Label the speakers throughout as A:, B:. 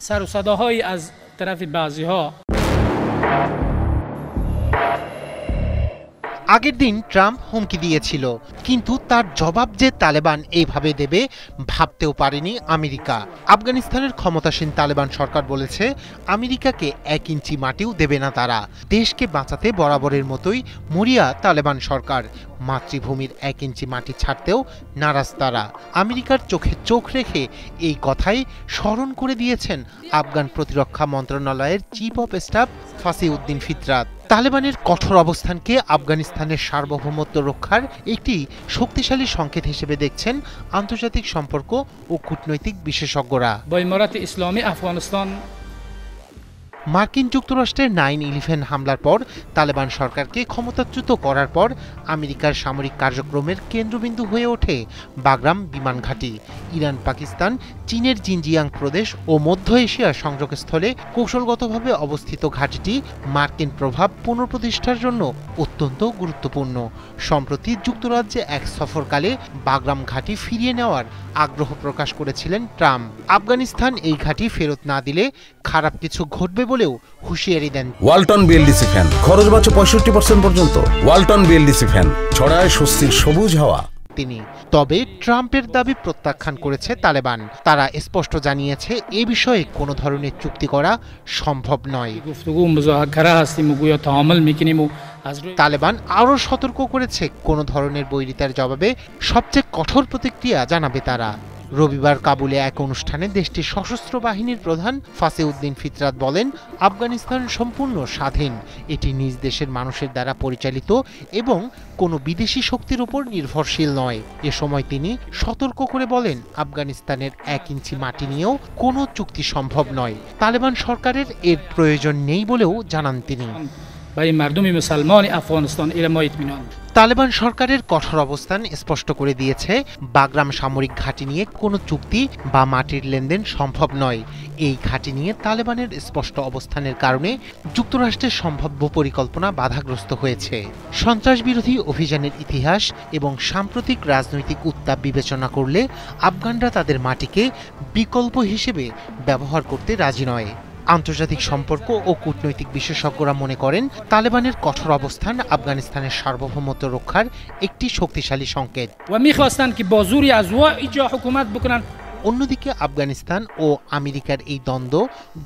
A: سر و صداهایی از طرف بعضی‌ها
B: আগের দিন ট্রাম্প হুমকি দিয়েছিল, কিন্তু তার জবাব যে তালেবান এইভাবে দেবে ভাবতেও পারেনি আমেরিকা। আফগানিস্তানের ক্ষমতাসীন তালেবান সরকার বলেছে আমেরিকাকে 1 ইঞ্চি মাটিও দেবে না তারা। দেশকে বাঁচাতে বরাবরের মতোই মরিয়া তালেবান সরকার, মাতৃভূমির 1 ইঞ্চি মাটি ছাড়তেও নারাজ তারা। আমেরিকার চোখে চোখ রেখে এই কথাই স্মরণ করে দিয়েছেন আফগান প্রতিরক্ষা মন্ত্রণালয়ের চিফ অফ স্টাফ ফাসিউদ্দিন ফিতরাত। তালেবানের কঠোর অবস্থানকে আফগানিস্তানের সার্বভৌমত্ব রক্ষার একটি শক্তিশালী সংকেত হিসেবে দেখছেন আন্তর্জাতিক সম্পর্ক ও কূটনৈতিক বিশেষজ্ঞরা।
A: با امارت اسلامی افغانستان
B: মার্কিন যুক্তরাষ্ট্রের 9/11 হামলার পর তালেবান সরকারকে ক্ষমতাচ্যুত করার পর আমেরিকার সামরিক কার্যক্রমের কেন্দ্রবিন্দু হয়ে ওঠে বাগরাম বিমান ঘাঁটি। ইরান, পাকিস্তান, চীনের জিনজিয়াং প্রদেশ ও মধ্য এশিয়ার সংযোগস্থলে কৌশলগতভাবে অবস্থিত ঘাঁটিটি মার্কিন প্রভাব পুনঃপ্রতিষ্ঠার জন্য অত্যন্ত গুরুত্বপূর্ণ। সম্প্রতি যুক্তরাজ্যে এক সফরকালে বাগরাম ঘাঁটি ফিরিয়ে নেওয়ার আগ্রহ প্রকাশ করেছিলেন ট্রাম্প। আফগানিস্তান এই ঘাঁটি ফেরত না দিলে খারাপ কিছু ঘটবে বলেও হুঁশিয়ারি দেন।
C: ওয়ালটন বিএলডিসি ফ্যান খরচ বাঁচে 65% পর্যন্ত। ওয়ালটন বিএলডিসি ফ্যান ছড়ায় স্বস্তির সবুজ হাওয়া।
B: তিনি তবে ট্রাম্পের দাবি প্রত্যাখ্যান করেছে তালেবান। তারা স্পষ্ট জানিয়েছে এ বিষয়ে কোনো ধরনের চুক্তি করা সম্ভব নয়।
A: گفتگو مذاکره هستیم و گویا تعامل میکنیم و از روی
B: তালেবান আরও সতর্ক করেছে কোনো ধরনের বৈরিতার জবাবে সবচেয়ে কঠোর প্রতিক্রিয়া জানাবে তারা। রবিবার কাবুলে এক অনুষ্ঠানে দেশটির সশস্ত্র বাহিনীর প্রধান ফাসিউদ্দিন ফিতরাত বলেন, আফগানিস্তান সম্পূর্ণ স্বাধীন, এটি নিজ দেশের মানুষের দ্বারা পরিচালিত এবং কোনো বিদেশি শক্তির উপর নির্ভরশীল নয়। এ সময় তিনি সতর্ক করে বলেন, আফগানিস্তানের 1 ইঞ্চি মাটি নিয়েও কোনো চুক্তি সম্ভব নয়। তালেবান সরকারের এর প্রয়োজন নেই বলেও জানান তিনি।
A: برای مردم مسلمان افغانستان ایره ما اطمینان
B: তালেবান সরকারের কঠোর অবস্থান স্পষ্ট করে দিয়েছে বাগরাম সামরিক ঘাঁটি নিয়ে কোনো চুক্তি বা মাটির লেনদেন সম্ভব নয়। এই ঘাঁটি নিয়ে তালেবানের স্পষ্ট অবস্থানের কারণে যুক্তরাষ্ট্রের সম্ভাব্য পরিকল্পনা বাধাগ্রস্ত হয়েছে। সন্ত্রাস বিরোধী অভিযানের ইতিহাস এবং সাম্প্রতিক রাজনৈতিক উত্তাপ বিবেচনা করলে আফগানরা তাদের মাটিকে বিকল্প হিসেবে ব্যবহার করতে রাজি নয়। আন্তর্জাতিক সম্পর্ক ও কূটনৈতিক বিশেষজ্ঞরা মনে করেন তালেবানের কঠোর অবস্থান আফগানিস্তানের সার্বভৌমত্ব রক্ষার একটি শক্তিশালী সংকেত।
A: و میخواستند که با زوری از وا اینجا حکومت بکنن।
B: অন্যদিকে আফগানিস্তান ও আমেরিকার এই দ্বন্দ্ব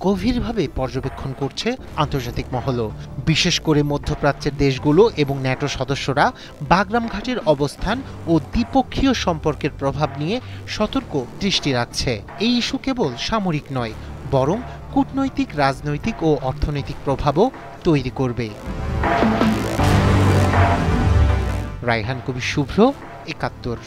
B: গভীরভাবে পর্যবেক্ষণ করছে আন্তর্জাতিক মহলও। বিশেষ করে মধ্যপ্রাচ্যের দেশগুলো এবং ন্যাটো সদস্যরা বাগরাম ঘাটির অবস্থান ও দ্বিপক্ষীয় সম্পর্কের প্রভাব নিয়ে সতর্ক দৃষ্টি রাখছে। এই ইস্যু কেবল সামরিক নয়, বরং কূটনৈতিক, রাজনৈতিক ও অর্থনৈতিক প্রভাবও তৈরি করবে। রায়হান কবির শুভ্র, ৭১।